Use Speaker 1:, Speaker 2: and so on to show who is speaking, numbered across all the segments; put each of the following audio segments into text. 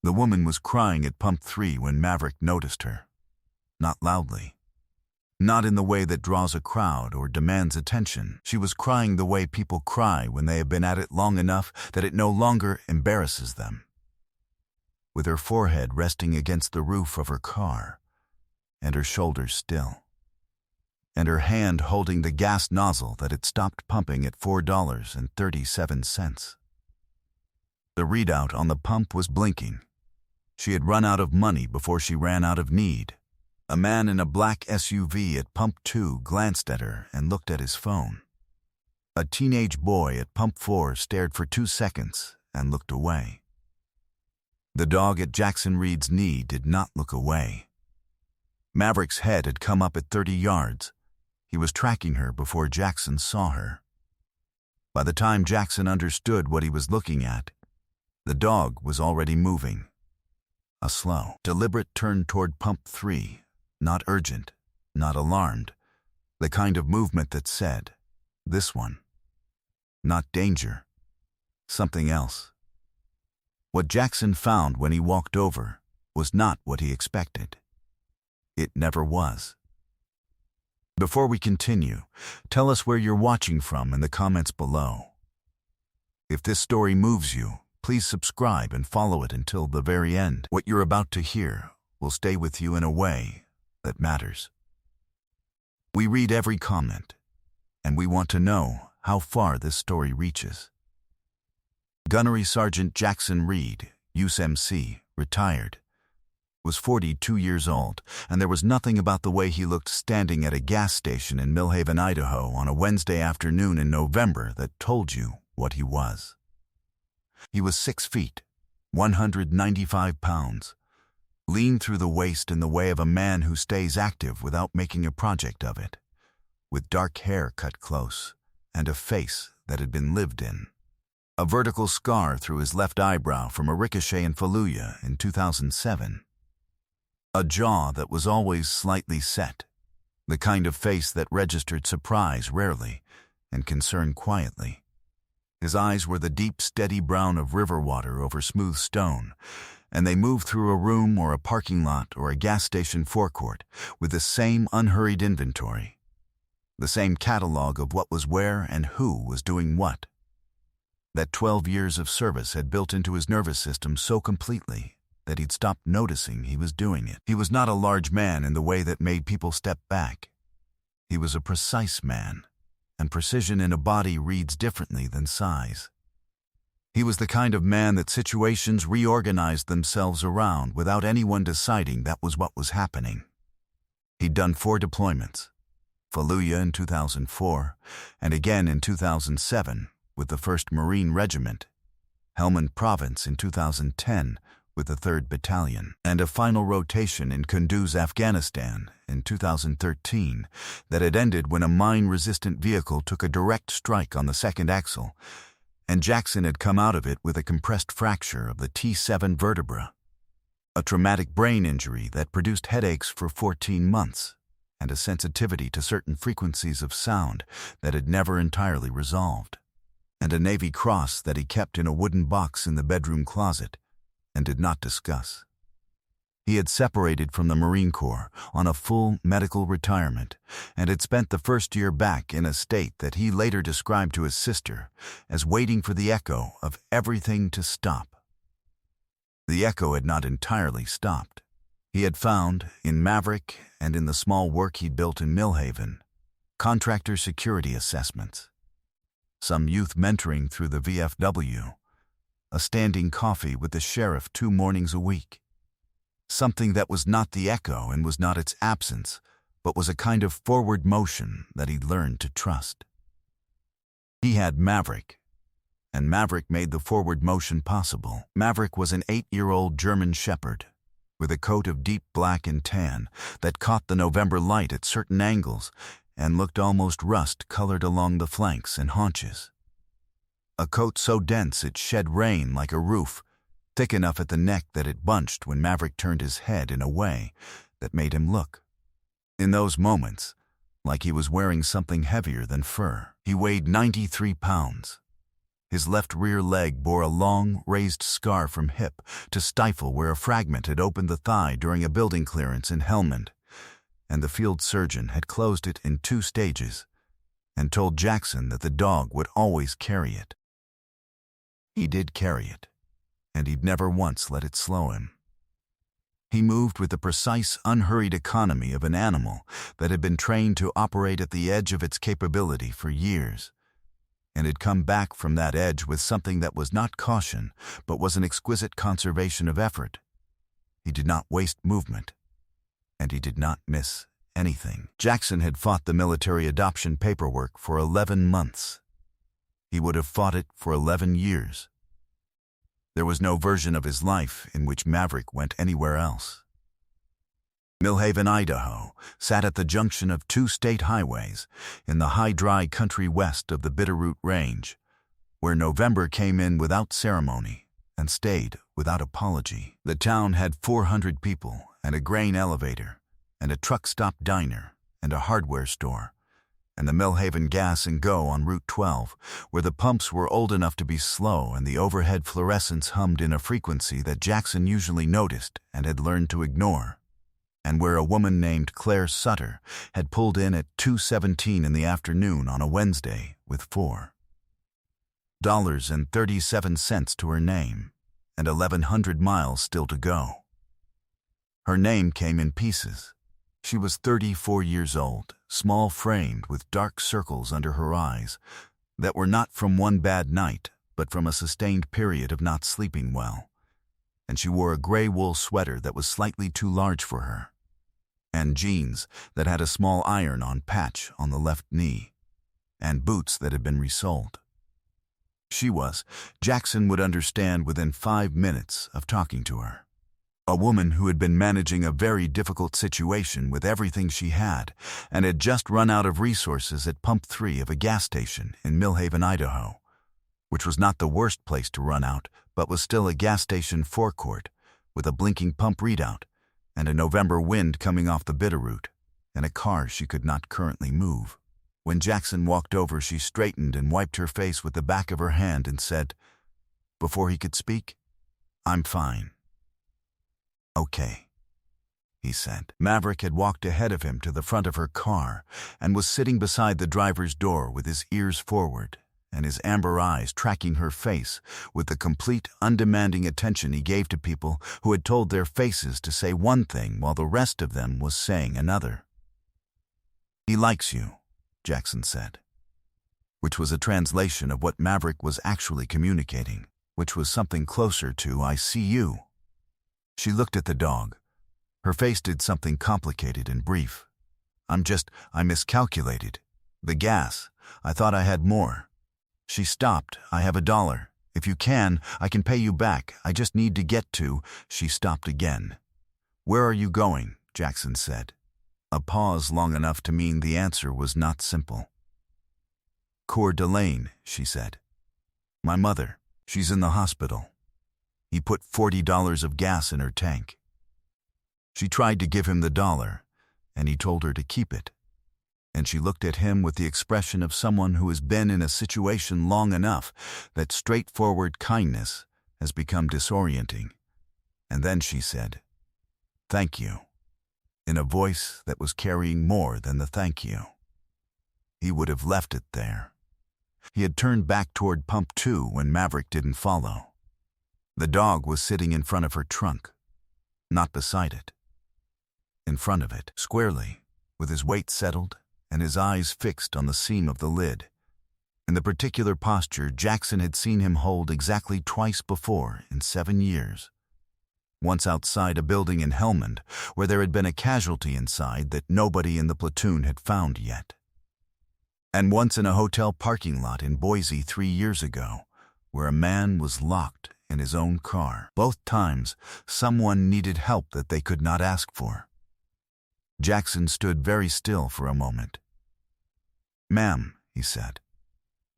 Speaker 1: The woman was crying at pump 3 when Maverick noticed her. Not loudly. Not in the way that draws a crowd or demands attention. She was crying the way people cry when they have been at it long enough that it no longer embarrasses them. With her forehead resting against the roof of her car, and her shoulders still, and her hand holding the gas nozzle that had stopped pumping at $4.37. The readout on the pump was blinking. She had run out of money before she ran out of need. A man in a black SUV at pump 2 glanced at her and looked at his phone. A teenage boy at pump 4 stared for 2 seconds and looked away. The dog at Jackson Reed's knee did not look away. Maverick's head had come up at 30 yards. He was tracking her before Jackson saw her. By the time Jackson understood what he was looking at, the dog was already moving. A slow, deliberate turn toward pump 3. Not urgent, not alarmed, the kind of movement that said, this one. Not danger, something else. What Jackson found when he walked over was not what he expected. It never was. Before we continue, tell us where you're watching from in the comments below. If this story moves you, please subscribe and follow it until the very end. What you're about to hear will stay with you in a way that matters. We read every comment, and we want to know how far this story reaches. Gunnery Sergeant Jackson Reed, USMC, retired, was 42 years old, and there was nothing about the way he looked standing at a gas station in Millhaven, Idaho on a Wednesday afternoon in November that told you what he was. He was 6 feet, 195 pounds, lean through the waist in the way of a man who stays active without making a project of it, with dark hair cut close and a face that had been lived in. A vertical scar through his left eyebrow from a ricochet in Fallujah in 2007. A jaw that was always slightly set, the kind of face that registered surprise rarely and concern quietly. His eyes were the deep, steady brown of river water over smooth stone, and they moved through a room or a parking lot or a gas station forecourt with the same unhurried inventory, the same catalog of what was where and who was doing what. That 12 years of service had built into his nervous system so completely that he'd stopped noticing he was doing it. He was not a large man in the way that made people step back. He was a precise man, and precision in a body reads differently than size. He was the kind of man that situations reorganized themselves around without anyone deciding that was what was happening. He'd done 4 deployments, Fallujah in 2004, and again in 2007 with the 1st Marine Regiment, Helmand Province in 2010 with the 3rd Battalion, and a final rotation in Kunduz, Afghanistan in 2013 that had ended when a mine-resistant vehicle took a direct strike on the 2nd axle, and Jackson had come out of it with a compressed fracture of the T7 vertebra, a traumatic brain injury that produced headaches for 14 months, and a sensitivity to certain frequencies of sound that had never entirely resolved, and a Navy Cross that he kept in a wooden box in the bedroom closet and did not discuss. He had separated from the Marine Corps on a full medical retirement and had spent the first year back in a state that he later described to his sister as waiting for the echo of everything to stop. The echo had not entirely stopped. He had found, in Maverick and in the small work he'd built in Millhaven, contractor security assessments, some youth mentoring through the VFW, a standing coffee with the sheriff 2 mornings a week. Something that was not the echo and was not its absence, but was a kind of forward motion that he'd learned to trust. He had Maverick, and Maverick made the forward motion possible. Maverick was an 8-year-old German shepherd, with a coat of deep black and tan that caught the November light at certain angles and looked almost rust-colored along the flanks and haunches. A coat so dense it shed rain like a roof, thick enough at the neck that it bunched when Maverick turned his head in a way that made him look. In those moments, like he was wearing something heavier than fur. He weighed 93 pounds. His left rear leg bore a long, raised scar from hip to stifle where a fragment had opened the thigh during a building clearance in Helmand, and the field surgeon had closed it in 2 stages and told Jackson that the dog would always carry it. He did carry it, and he'd never once let it slow him. He moved with the precise, unhurried economy of an animal that had been trained to operate at the edge of its capability for years, and had come back from that edge with something that was not caution, but was an exquisite conservation of effort. He did not waste movement, and he did not miss anything. Jackson had fought the military adoption paperwork for 11 months. He would have fought it for 11 years. There was no version of his life in which Maverick went anywhere else. Millhaven, Idaho, sat at the junction of 2 state highways in the high, dry country west of the Bitterroot Range, where November came in without ceremony and stayed without apology. The town had 400 people and a grain elevator and a truck stop diner and a hardware store, and the Millhaven Gas and Go on Route 12, where the pumps were old enough to be slow and the overhead fluorescence hummed in a frequency that Jackson usually noticed and had learned to ignore, and where a woman named Claire Sutter had pulled in at 2:17 in the afternoon on a Wednesday with $4.37 to her name and 1,100 miles still to go. Her name came in pieces. She was 34 years old, small-framed with dark circles under her eyes that were not from one bad night, but from a sustained period of not sleeping well, and she wore a gray wool sweater that was slightly too large for her, and jeans that had a small iron-on patch on the left knee, and boots that had been resoled. She was, Jackson would understand within 5 minutes of talking to her, a woman who had been managing a very difficult situation with everything she had and had just run out of resources at Pump 3 of a gas station in Millhaven, Idaho, which was not the worst place to run out, but was still a gas station forecourt with a blinking pump readout and a November wind coming off the Bitterroot and a car she could not currently move. When Jackson walked over, she straightened and wiped her face with the back of her hand and said, before he could speak, "I'm fine." "Okay," he said. Maverick had walked ahead of him to the front of her car and was sitting beside the driver's door with his ears forward and his amber eyes tracking her face with the complete, undemanding attention he gave to people who had told their faces to say one thing while the rest of them was saying another. "He likes you," Jackson said, which was a translation of what Maverick was actually communicating, which was something closer to "I see you." She looked at the dog. Her face did something complicated and brief. I miscalculated. The gas. I thought I had more." She stopped. "I have $1. If you can, I can pay you back. I just need to get to—" She stopped again. "Where are you going?" Jackson said. A pause long enough to mean the answer was not simple. "Coeur d'Alene," she said. "My mother. She's in the hospital." He put $40 of gas in her tank. She tried to give him the $1, and he told her to keep it. And she looked at him with the expression of someone who has been in a situation long enough that straightforward kindness has become disorienting. And then she said, "Thank you," in a voice that was carrying more than the thank you. He would have left it there. He had turned back toward Pump 2 when Maverick didn't follow. The dog was sitting in front of her trunk, not beside it. In front of it, squarely, with his weight settled and his eyes fixed on the seam of the lid, in the particular posture Jackson had seen him hold exactly twice before in 7 years. Once outside a building in Helmand, where there had been a casualty inside that nobody in the platoon had found yet. And once in a hotel parking lot in Boise 3 years ago, where a man was locked in his own car. Both times, someone needed help that they could not ask for. Jackson stood very still for a moment. "Ma'am," he said,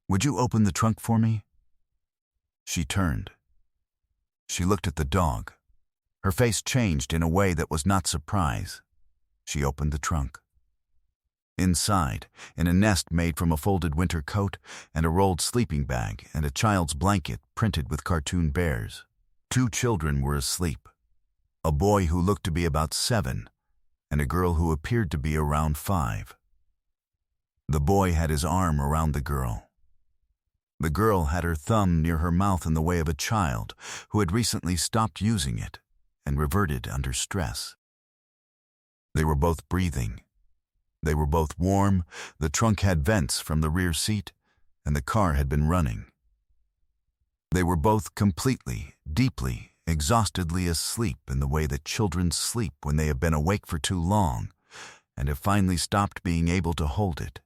Speaker 1: "would you open the trunk for me?" She turned. She looked at the dog. Her face changed in a way that was not surprise. She opened the trunk. Inside, in a nest made from a folded winter coat and a rolled sleeping bag and a child's blanket printed with cartoon bears, 2 children were asleep. A boy who looked to be about 7 and a girl who appeared to be around 5. The boy had his arm around the girl. The girl had her thumb near her mouth in the way of a child who had recently stopped using it and reverted under stress. They were both breathing. They were both warm, the trunk had vents from the rear seat, and the car had been running. They were both completely, deeply, exhaustedly asleep in the way that children sleep when they have been awake for too long and have finally stopped being able to hold it.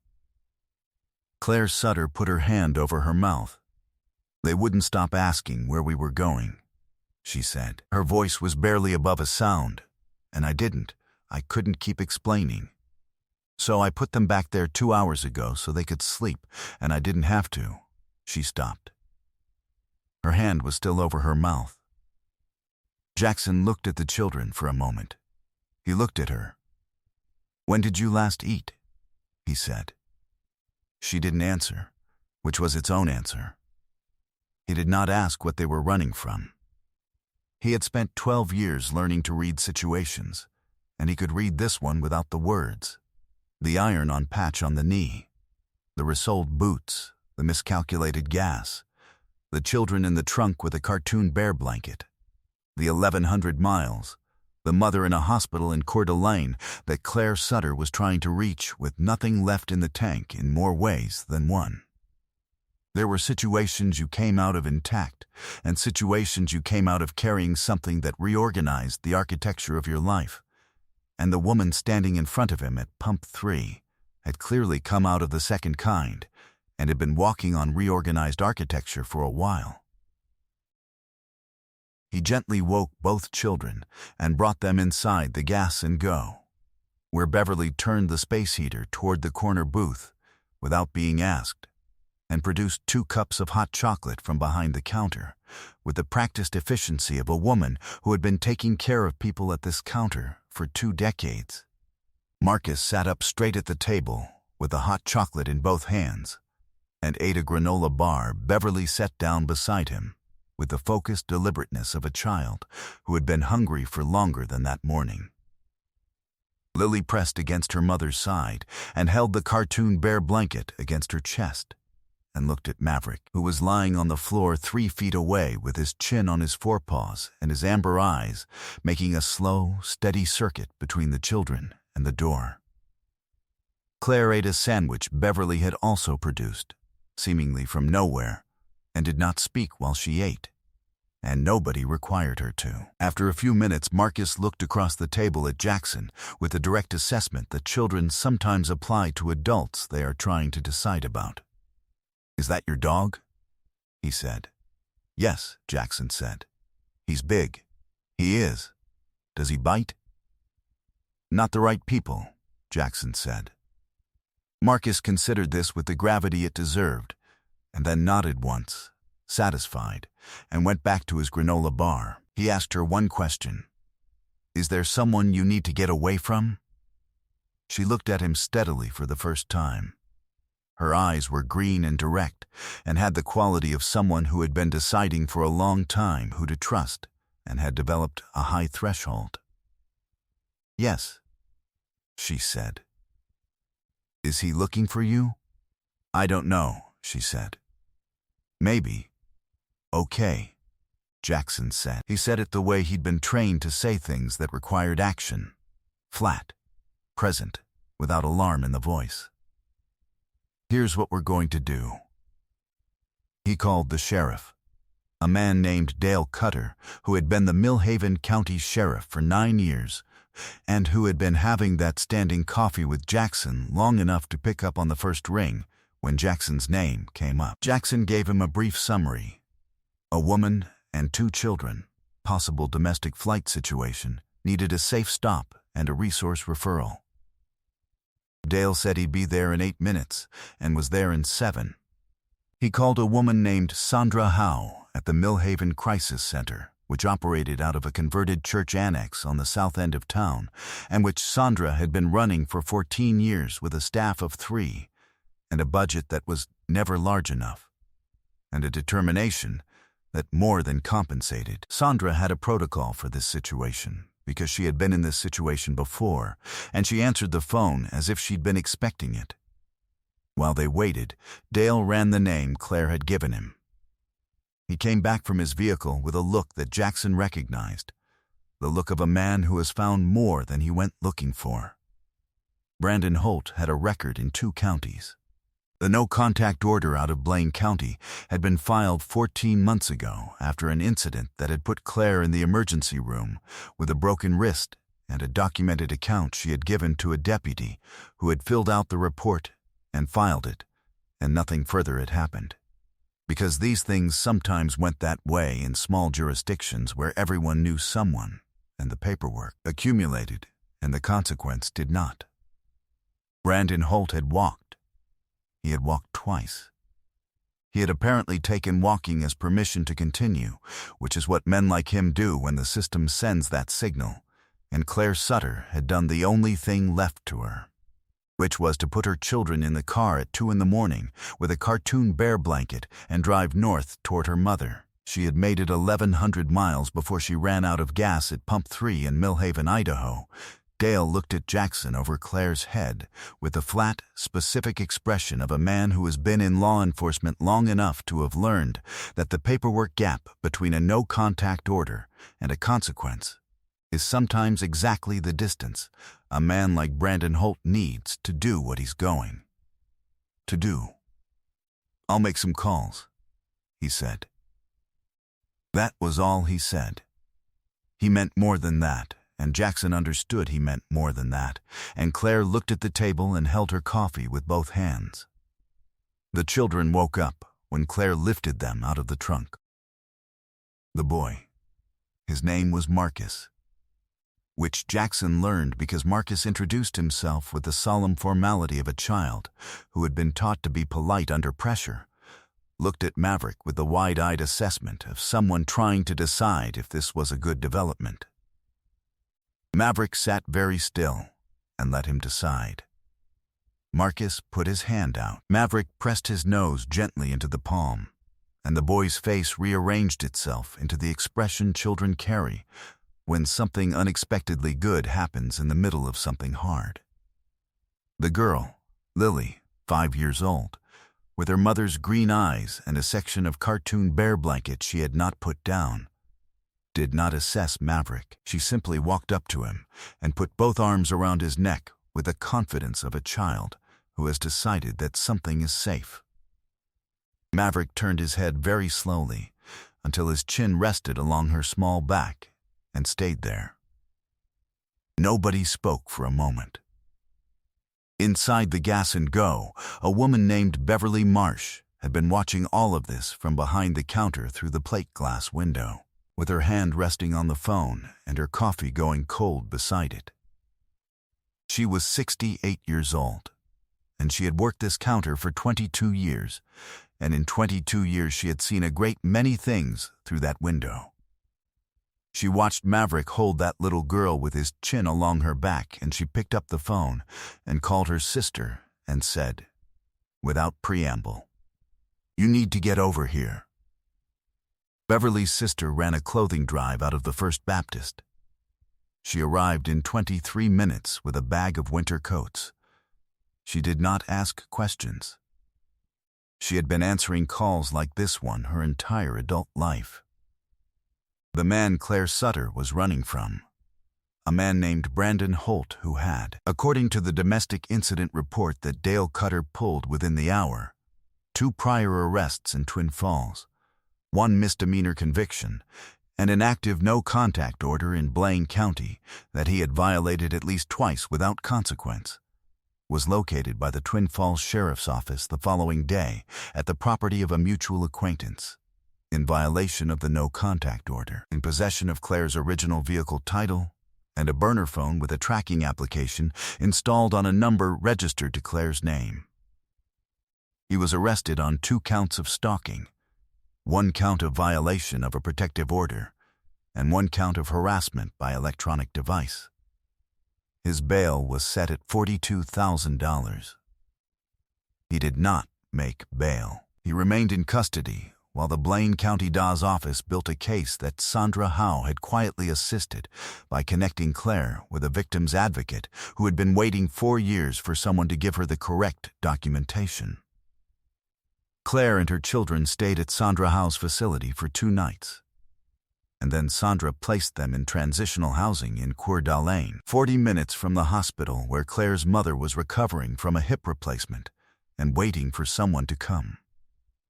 Speaker 1: Claire Sutter put her hand over her mouth. "They wouldn't stop asking where we were going," she said. Her voice was barely above a sound, and I couldn't keep explaining. "So I put them back there 2 hours ago so they could sleep, and I didn't have to." She stopped. Her hand was still over her mouth. Jackson looked at the children for a moment. He looked at her. "When did you last eat?" he said. She didn't answer, which was its own answer. He did not ask what they were running from. He had spent 12 years learning to read situations, and he could read this one without the words. The iron-on patch on the knee, the resoled boots, the miscalculated gas, the children in the trunk with a cartoon bear blanket, the 1,100 miles, the mother in a hospital in Coeur d'Alene that Claire Sutter was trying to reach with nothing left in the tank in more ways than one. There were situations you came out of intact, and situations you came out of carrying something that reorganized the architecture of your life. And the woman standing in front of him at pump 3 had clearly come out of the second kind and had been walking on reorganized architecture for a while. He gently woke both children and brought them inside the gas and go, where Beverly turned the space heater toward the corner booth without being asked and produced 2 cups of hot chocolate from behind the counter with the practiced efficiency of a woman who had been taking care of people at this counter for 2 decades. Marcus sat up straight at the table with the hot chocolate in both hands and ate a granola bar Beverly set down beside him with the focused deliberateness of a child who had been hungry for longer than that morning. Lily pressed against her mother's side and held the cartoon bear blanket against her chest and looked at Maverick, who was lying on the floor 3 feet away with his chin on his forepaws and his amber eyes making a slow, steady circuit between the children and the door. Claire ate a sandwich Beverly had also produced, seemingly from nowhere, and did not speak while she ate, and nobody required her to. After a few minutes, Marcus looked across the table at Jackson with the direct assessment that children sometimes apply to adults they are trying to decide about. "Is that your dog?" he said. "Yes," Jackson said. "He's big." "He is. Does he bite?" "Not the right people," Jackson said. Marcus considered this with the gravity it deserved, and then nodded once, satisfied, and went back to his granola bar. He asked her one question. "Is there someone you need to get away from?" She looked at him steadily for the first time. Her eyes were green and direct, and had the quality of someone who had been deciding for a long time who to trust and had developed a high threshold. "Yes," she said. "Is he looking for you?" "I don't know," she said. "Maybe." "Okay," Jackson said. He said it the way he'd been trained to say things that required action. Flat, present, without alarm in the voice. "Here's what we're going to do." He called the sheriff, a man named Dale Cutter, who had been the Millhaven County Sheriff for 9 years, and who had been having that standing coffee with Jackson long enough to pick up on the first ring when Jackson's name came up. Jackson gave him a brief summary. A woman and 2 children, possible domestic flight situation, needed a safe stop and a resource referral. Dale said he'd be there in 8 minutes and was there in 7. He called a woman named Sandra Howe at the Millhaven Crisis Center. which operated out of a converted church annex on the south end of town, and which Sandra had been running for 14 years with a staff of 3, and a budget that was never large enough, and a determination that more than compensated. Sandra had a protocol for this situation, because she had been in this situation before, and she answered the phone as if she'd been expecting it. While they waited, Dale ran the name Claire had given him. He came back from his vehicle with a look that Jackson recognized, the look of a man who has found more than he went looking for. Brandon Holt had a record in 2 counties. The no-contact order out of Blaine County had been filed 14 months ago after an incident that had put Claire in the emergency room with a broken wrist and a documented account she had given to a deputy who had filled out the report and filed it, and nothing further had happened. Because these things sometimes went that way in small jurisdictions where everyone knew someone, and the paperwork accumulated, and the consequence did not. Brandon Holt had walked. He had walked twice. He had apparently taken walking as permission to continue, which is what men like him do when the system sends that signal, and Claire Sutter had done the only thing left to her, which was to put her children in the car at 2 a.m. with a cartoon bear blanket and drive north toward her mother. She had made it 1,100 miles before she ran out of gas at Pump 3 in Millhaven, Idaho. Dale looked at Jackson over Claire's head with the flat, specific expression of a man who has been in law enforcement long enough to have learned that the paperwork gap between a no-contact order and a consequence is sometimes exactly the distance a man like Brandon Holt needs to do what he's going to do. "I'll make some calls," he said. That was all he said. He meant more than that, and Jackson understood he meant more than that, and Claire looked at the table and held her coffee with both hands. The children woke up when Claire lifted them out of the trunk. The boy, his name was Marcus, which Jackson learned because Marcus introduced himself with the solemn formality of a child who had been taught to be polite under pressure, looked at Maverick with the wide-eyed assessment of someone trying to decide if this was a good development. Maverick sat very still and let him decide. Marcus put his hand out. Maverick pressed his nose gently into the palm, and the boy's face rearranged itself into the expression children carry when something unexpectedly good happens in the middle of something hard. The girl, Lily, 5 years old, with her mother's green eyes and a section of cartoon bear blanket she had not put down, did not assess Maverick. She simply walked up to him and put both arms around his neck with the confidence of a child who has decided that something is safe. Maverick turned his head very slowly until his chin rested along her small back and stayed there. Nobody spoke for a moment. Inside the Gas and Go, a woman named Beverly Marsh had been watching all of this from behind the counter through the plate glass window, with her hand resting on the phone and her coffee going cold beside it. She was 68 years old, and she had worked this counter for 22 years, and in 22 years she had seen a great many things through that window. She watched Maverick hold that little girl with his chin along her back, and she picked up the phone and called her sister and said, without preamble, "You need to get over here." Beverly's sister ran a clothing drive out of the First Baptist. She arrived in 23 minutes with a bag of winter coats. She did not ask questions. She had been answering calls like this one her entire adult life. The man Claire Sutter was running from, a man named Brandon Holt who had, according to the domestic incident report that Dale Cutter pulled within the hour, 2 prior arrests in Twin Falls, 1 misdemeanor conviction, and an active no-contact order in Blaine County that he had violated at least twice without consequence, was located by the Twin Falls Sheriff's Office the following day at the property of a mutual acquaintance, in violation of the no-contact order, in possession of Claire's original vehicle title, and a burner phone with a tracking application installed on a number registered to Claire's name. He was arrested on 2 counts of stalking, 1 count of violation of a protective order, and 1 count of harassment by electronic device. His bail was set at $42,000. He did not make bail. He remained in custody while the Blaine County DA's office built a case that Sandra Howe had quietly assisted by connecting Claire with a victim's advocate who had been waiting 4 years for someone to give her the correct documentation. Claire and her children stayed at Sandra Howe's facility for 2 nights, and then Sandra placed them in transitional housing in Coeur d'Alene, 40 minutes from the hospital where Claire's mother was recovering from a hip replacement and waiting for someone to come.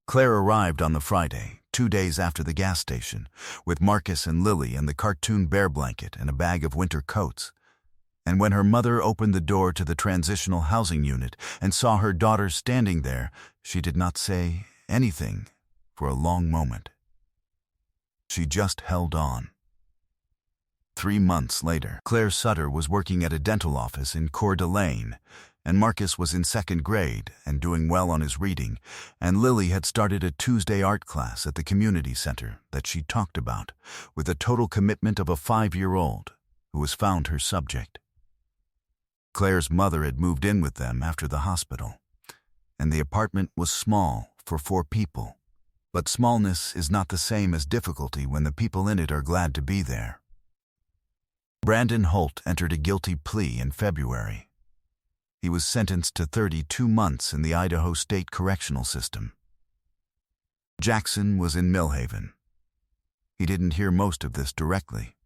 Speaker 1: Claire arrived on the Friday, 2 days after the gas station, with Marcus and Lily and the cartoon bear blanket and a bag of winter coats. And when her mother opened the door to the transitional housing unit and saw her daughter standing there, she did not say anything for a long moment. She just held on. 3 months later, Claire Sutter was working at a dental office in Coeur d'Alene, and Marcus was in 2nd grade and doing well on his reading, and Lily had started a Tuesday art class at the community center that she talked about, with a total commitment of a 5-year-old who was found her subject. Claire's mother had moved in with them after the hospital, and the apartment was small for 4 people. But smallness is not the same as difficulty when the people in it are glad to be there. Brandon Holt entered a guilty plea in February. He was sentenced to 32 months in the Idaho State Correctional System. Jackson was in Millhaven. He didn't hear most of this directly.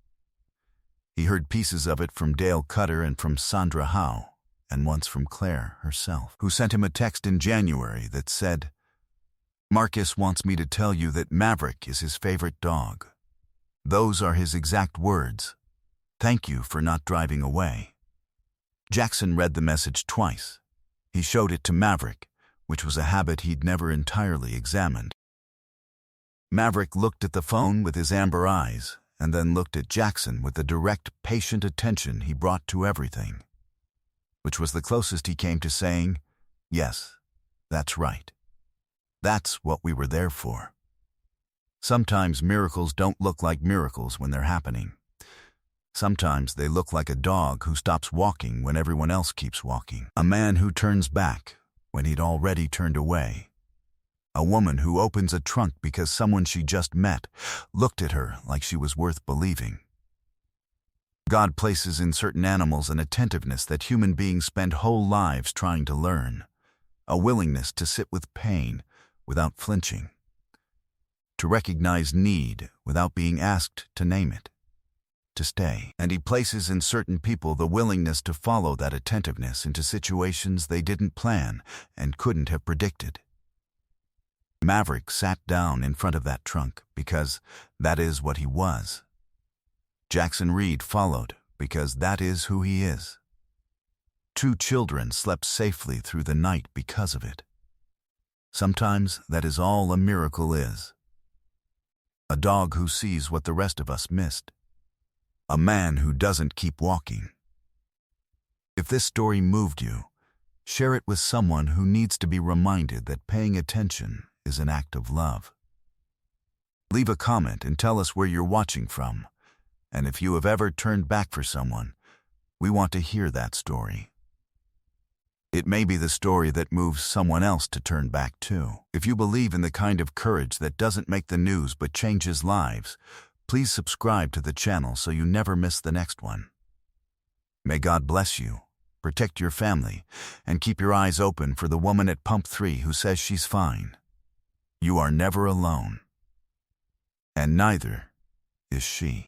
Speaker 1: He heard pieces of it from Dale Cutter and from Sandra Howe, and once from Claire herself, who sent him a text in January that said, "Marcus wants me to tell you that Maverick is his favorite dog. Those are his exact words. Thank you for not driving away." Jackson read the message twice. He showed it to Maverick, which was a habit he'd never entirely examined. Maverick looked at the phone with his amber eyes, and then looked at Jackson with the direct, patient attention he brought to everything, which was the closest he came to saying, "Yes, that's right. That's what we were there for." Sometimes miracles don't look like miracles when they're happening. Sometimes they look like a dog who stops walking when everyone else keeps walking. A man who turns back when he'd already turned away. A woman who opens a trunk because someone she just met looked at her like she was worth believing. God places in certain animals an attentiveness that human beings spend whole lives trying to learn, a willingness to sit with pain without flinching, to recognize need without being asked to name it, to stay. And he places in certain people the willingness to follow that attentiveness into situations they didn't plan and couldn't have predicted. Maverick sat down in front of that trunk because that is what he was. Jackson Reed followed because that is who he is. 2 children slept safely through the night because of it. Sometimes that is all a miracle is. A dog who sees what the rest of us missed. A man who doesn't keep walking. If this story moved you, share it with someone who needs to be reminded that paying attention is an act of love. Leave a comment and tell us where you're watching from, and if you have ever turned back for someone, we want to hear that story. It may be the story that moves someone else to turn back too. If you believe in the kind of courage that doesn't make the news but changes lives, please subscribe to the channel so you never miss the next one. May God bless you, protect your family, and keep your eyes open for the woman at Pump 3 who says she's fine. You are never alone, and neither is she.